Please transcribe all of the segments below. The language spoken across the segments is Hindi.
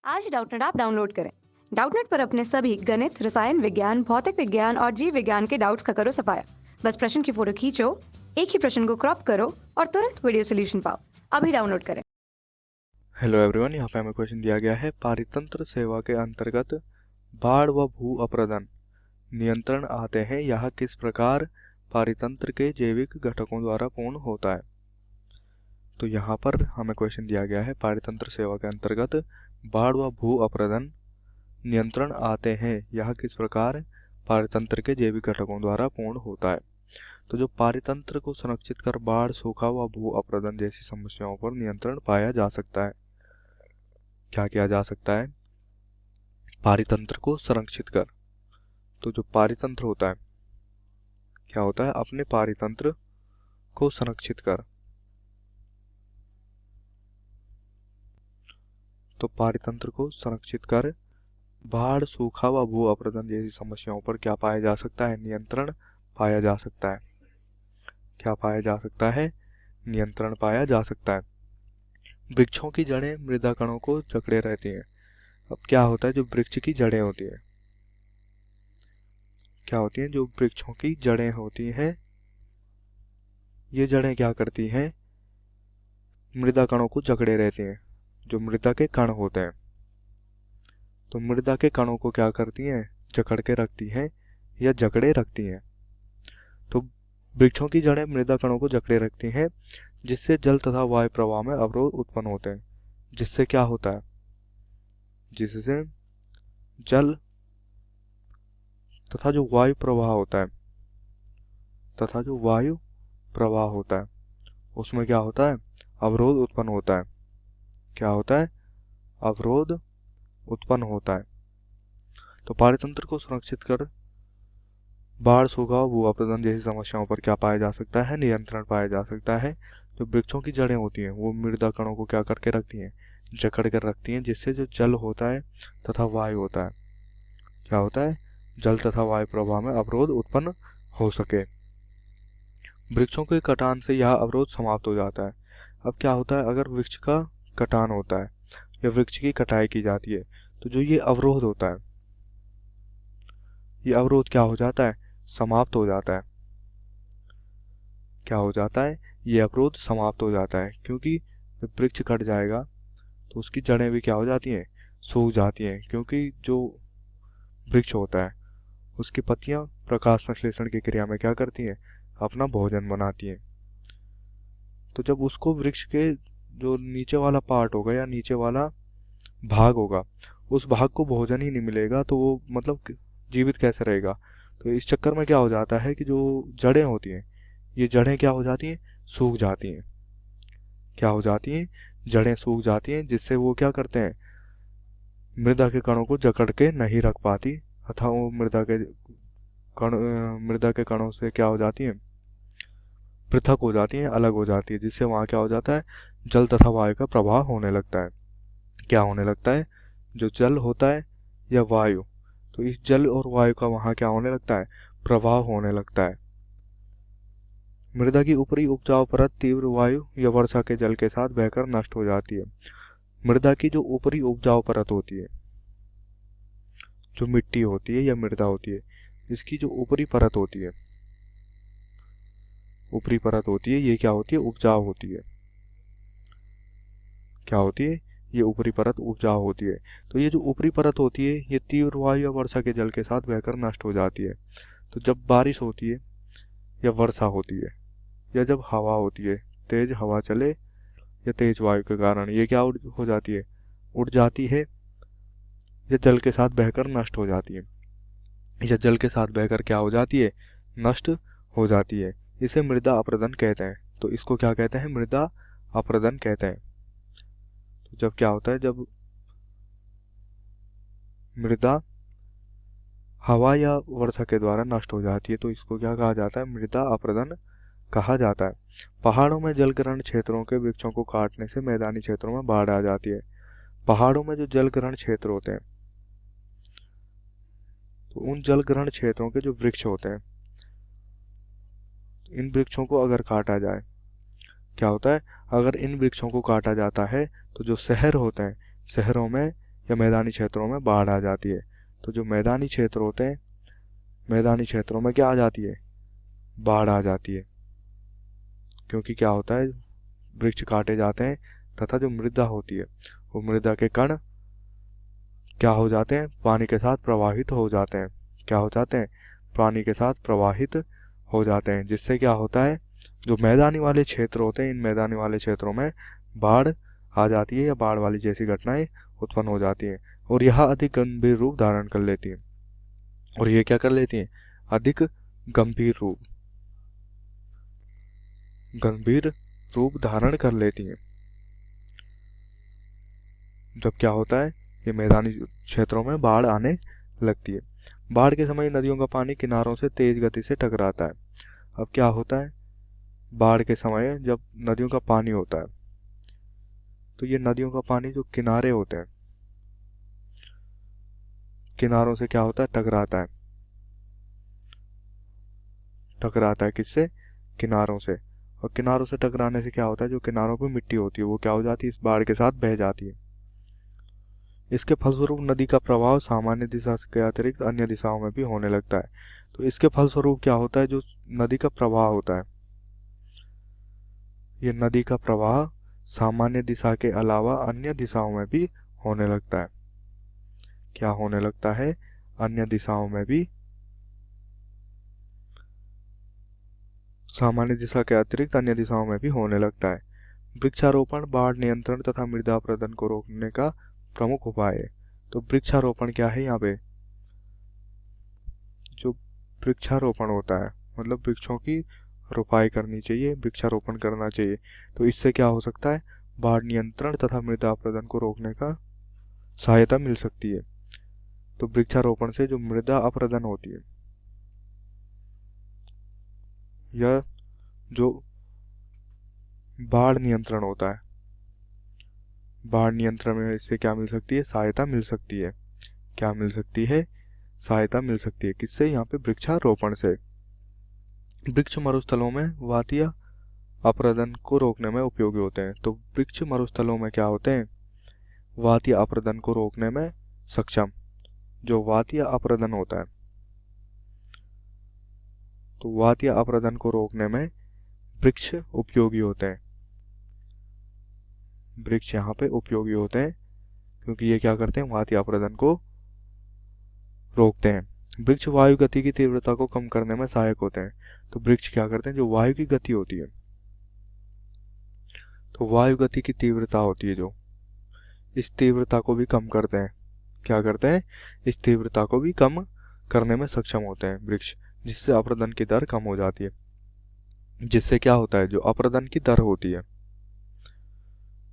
आज डाउटनेट ऐप डाउनलोड करें। डाउटनेट पर अपने सभी गणित, रसायन विज्ञान, भौतिक विज्ञान और जीव विज्ञान के डाउट्स का करो सफाया। बस प्रश्न की फोटो खींचो, एक ही प्रश्न को क्रॉप करो और तुरंत वीडियो सोल्यूशन पाओ। अभी डाउनलोड करें। हेलो एवरीवन, यहाँ पे हमें क्वेश्चन दिया गया है पारितंत्र सेवा के अंतर्गत बाढ़ व भू अपरदन नियंत्रण आते हैं। यह किस प्रकार पारितंत्र के जैविक घटकों द्वारा पूर्ण होता है। तो यहाँ पर हमें क्वेश्चन दिया गया है पारितंत्र सेवा के अंतर्गत बाढ़ व भू अपरदन नियंत्रण आते हैं। यह किस प्रकार पारितंत्र के जैविक घटकों द्वारा पूर्ण होता है। तो जो पारितंत्र को संरक्षित कर बाढ़, सूखा व भू अपरदन जैसी समस्याओं पर नियंत्रण पाया जा सकता है। क्या किया जा सकता है? पारितंत्र को संरक्षित कर। तो जो पारितंत्र होता है क्या होता है? अपने पारितंत्र को संरक्षित कर। तो पारितंत्र को संरक्षित कर बाढ़, सूखा व भू अपरदन जैसी समस्याओं पर क्या पाया जा सकता है? नियंत्रण पाया जा सकता है। क्या पाया जा सकता है? नियंत्रण पाया जा सकता है। वृक्षों की जड़ें मृदा कणों को जकड़े रहती हैं। अब क्या होता है? जो वृक्ष की जड़ें होती है, क्या होती हैं? जो वृक्षों की जड़ें होती हैं, ये जड़ें क्या करती हैं? मृदा कणों को जकड़े रहती हैं। जो मृदा के कण होते हैं, तो मृदा के कणों को क्या करती हैं? जकड़ के रखती हैं या जकड़े रखती हैं। तो वृक्षों की जड़ें मृदा कणों को जकड़े रखती हैं, जिससे जल तथा वायु प्रवाह में अवरोध उत्पन्न होते हैं। जिससे क्या होता है? जिससे जल तथा जो वायु प्रवाह होता है, उसमें क्या होता है? अवरोध उत्पन्न होता है। क्या होता है? अवरोध उत्पन्न होता है। तो पारितंत्र को सुरक्षित कर बाढ़, सूखा, भू अपरदन जैसी समस्याओं पर क्या पाया जा सकता है? नियंत्रण पाया जा सकता है। जो वृक्षों की जड़ें होती हैं वो मृदा कणों को क्या करके रखती हैं? जकड़ कर रखती हैं, जिससे जो जल होता है तथा वायु होता है, क्या होता है? जल तथा वायु प्रवाह में अवरोध उत्पन्न हो सके। वृक्षों के कटान से यह अवरोध समाप्त हो जाता है। अब क्या होता है? अगर वृक्ष का कटान होता है या वृक्ष की कटाई की जाती है, तो जो ये अवरोध होता है, ये अवरोध क्या हो जाता है? समाप्त हो जाता है। क्या हो जाता है? ये अवरोध समाप्त हो जाता है, क्योंकि जब वृक्ष कट जाएगा तो उसकी जड़ें भी क्या हो जाती हैं? सूख जाती हैं, क्योंकि जो वृक्ष होता है उसकी पत्तियां प्रकाश संश्लेषण की क्रिया में क्या करती हैं? अपना भोजन बनाती हैं। तो जब उसको वृक्ष के जो नीचे वाला पार्ट होगा या नीचे वाला भाग होगा, उस भाग को भोजन ही नहीं मिलेगा, तो वो मतलब जीवित कैसे रहेगा? तो इस चक्कर में क्या हो जाता है कि जो जड़ें होती हैं, ये जड़ें क्या हो जाती हैं? सूख जाती हैं। क्या हो जाती हैं? जड़ें सूख जाती हैं, जिससे वो क्या करते हैं? मृदा के कणों को जकड़ के नहीं रख पाती, अतः वो मृदा के कणों से क्या हो जाती हैं? पृथक हो जाती हैं, अलग हो जाती है, जिससे वहाँ क्या हो जाता है? जल तथा वायु का प्रवाह होने लगता है। क्या होने लगता है? जो जल होता है या वायु, तो इस जल और वायु का वहाँ क्या होने लगता है? प्रवाह होने लगता है। मृदा की ऊपरी उपजाऊ परत तीव्र वायु या वर्षा के जल के साथ बहकर नष्ट हो जाती है। मृदा की जो ऊपरी उपजाऊ परत होती है, जो मिट्टी होती है या मृदा होती है, इसकी जो ऊपरी परत होती है, ये क्या होती है? उपजाऊ होती है। क्या होती है? ये ऊपरी परत उपजाऊ होती है। तो ये जो ऊपरी परत होती है, ये तीव्र वायु या वर्षा के जल के साथ बहकर नष्ट हो जाती है। तो जब बारिश होती है या वर्षा होती है या जब हवा होती है, तेज हवा चले या तेज वायु के कारण ये क्या हो जाती है? उड़ जाती है या जल के साथ बहकर नष्ट हो जाती है। या जल के साथ बहकर क्या हो जाती है? नष्ट हो जाती है। इसे मृदा अपरदन कहते हैं। तो इसको क्या कहते हैं? मृदा अपरदन कहते हैं। तो जब क्या होता है? जब मृदा हवा या वर्षा के द्वारा नष्ट हो जाती है, तो इसको क्या कहा जाता है? मृदा अपरदन कहा जाता है। पहाड़ों में जलग्रहण क्षेत्रों के वृक्षों को काटने से मैदानी क्षेत्रों में बाढ़ आ जाती है। पहाड़ों में जो जलग्रहण क्षेत्र होते हैं, तो उन जलग्रहण क्षेत्रों के जो वृक्ष होते हैं, इन वृक्षों को अगर काटा जाए, क्या होता है? अगर इन वृक्षों को काटा जाता है तो जो शहर होते हैं, शहरों में या मैदानी क्षेत्रों में बाढ़ आ जाती है। तो जो मैदानी क्षेत्र होते हैं, मैदानी क्षेत्रों में क्या आ जाती है, बाढ़ आ जाती है। क्योंकि क्या होता है, वृक्ष काटे जाते हैं तथा जो मृदा होती है वो मृदा के कण क्या हो जाते हैं, पानी के साथ प्रवाहित हो जाते हैं। क्या हो जाते हैं, पानी के साथ प्रवाहित हो जाते हैं, जिससे क्या होता है, जो मैदानी वाले क्षेत्र होते हैं, इन मैदानी वाले क्षेत्रों में बाढ़ आ जाती है या बाढ़ वाली जैसी घटनाएं उत्पन्न हो जाती हैं और यह अधिक गंभीर रूप धारण कर लेती है। और ये क्या कर लेती हैं, अधिक गंभीर रूप धारण कर लेती हैं। जब क्या होता है, ये मैदानी क्षेत्रों में बाढ़ आने लगती है। बाढ़ के समय नदियों का पानी किनारों से तेज गति से टकराता है। अब क्या होता है, बाढ़ के समय जब नदियों का पानी होता है तो ये नदियों का पानी जो किनारे होते हैं, किनारों से क्या होता है, टकराता है किससे, किनारों से। और किनारों से टकराने से क्या होता है, जो किनारों पे मिट्टी होती है वो क्या हो जाती है, इस बाढ़ के साथ बह जाती है। इसके फलस्वरूप नदी का प्रवाह सामान्य दिशा के अतिरिक्त अन्य दिशाओं में भी होने लगता है। तो इसके फलस्वरूप क्या होता है, जो नदी का प्रवाह होता है, ये नदी का प्रवाह सामान्य दिशा के अलावा अन्य दिशाओं में भी होने लगता है। क्या होने लगता है, अन्य दिशाओं में भी, सामान्य दिशा के अतिरिक्त अन्य दिशाओं में भी होने लगता है। वृक्षारोपण बाढ़ नियंत्रण तथा मृदा अपरदन को रोकने का प्रमुख उपाय है। तो वृक्षारोपण क्या है, यहाँ पे जो वृक्षारोपण होता है मतलब वृक्षों की रोपाई करनी चाहिए, वृक्षारोपण करना चाहिए। तो इससे क्या हो सकता है, बाढ़ नियंत्रण तथा मृदा अपरदन को रोकने का सहायता मिल सकती है। तो वृक्षारोपण से जो मृदा अपरदन होती है या जो बाढ़ नियंत्रण होता है, बाढ़ नियंत्रण में इससे क्या मिल सकती है, सहायता मिल सकती है। क्या मिल सकती है, सहायता मिल सकती है। किससे, यहाँ पे वृक्षारोपण से। वृक्ष मरुस्थलों में वातीय अपरदन को रोकने में उपयोगी होते हैं। तो वृक्ष मरुस्थलों में क्या होते हैं, वातीय अपरदन को रोकने में सक्षम। जो वातीय अपरदन होता है, तो वातीय अपरदन को रोकने में वृक्ष उपयोगी होते हैं। वृक्ष यहाँ पे उपयोगी होते हैं क्योंकि ये क्या करते हैं, वातीय अपरदन को रोकते हैं। वृक्ष वायु गति की तीव्रता को कम करने में सहायक होते हैं। तो वृक्ष क्या करते हैं, जो वायु की गति होती है, तो वायु गति की तीव्रता होती है जो, इस तीव्रता को भी कम करते हैं। क्या करते हैं, इस तीव्रता को भी कम करने में सक्षम होते हैं वृक्ष, जिससे अपरदन की दर कम हो जाती है। जिससे क्या होता है, जो अपरदन की दर होती है,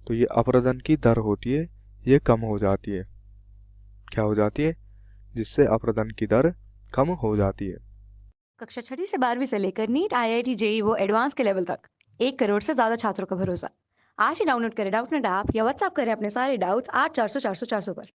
तो ये अपरदन की दर होती है, ये कम हो जाती है। क्या हो जाती है, जिससे अपरदन की दर कम हो जाती है। कक्षा 6वीं से 12वीं से लेकर नीट, IIT, JEE वो एडवांस के लेवल तक 1 करोड़ से ज्यादा छात्रों का भरोसा। आज ही डाउनलोड करें डाउटनेट ऐप या व्हाट्सएप करें अपने सारे डाउट्स 8400 400 400 पर।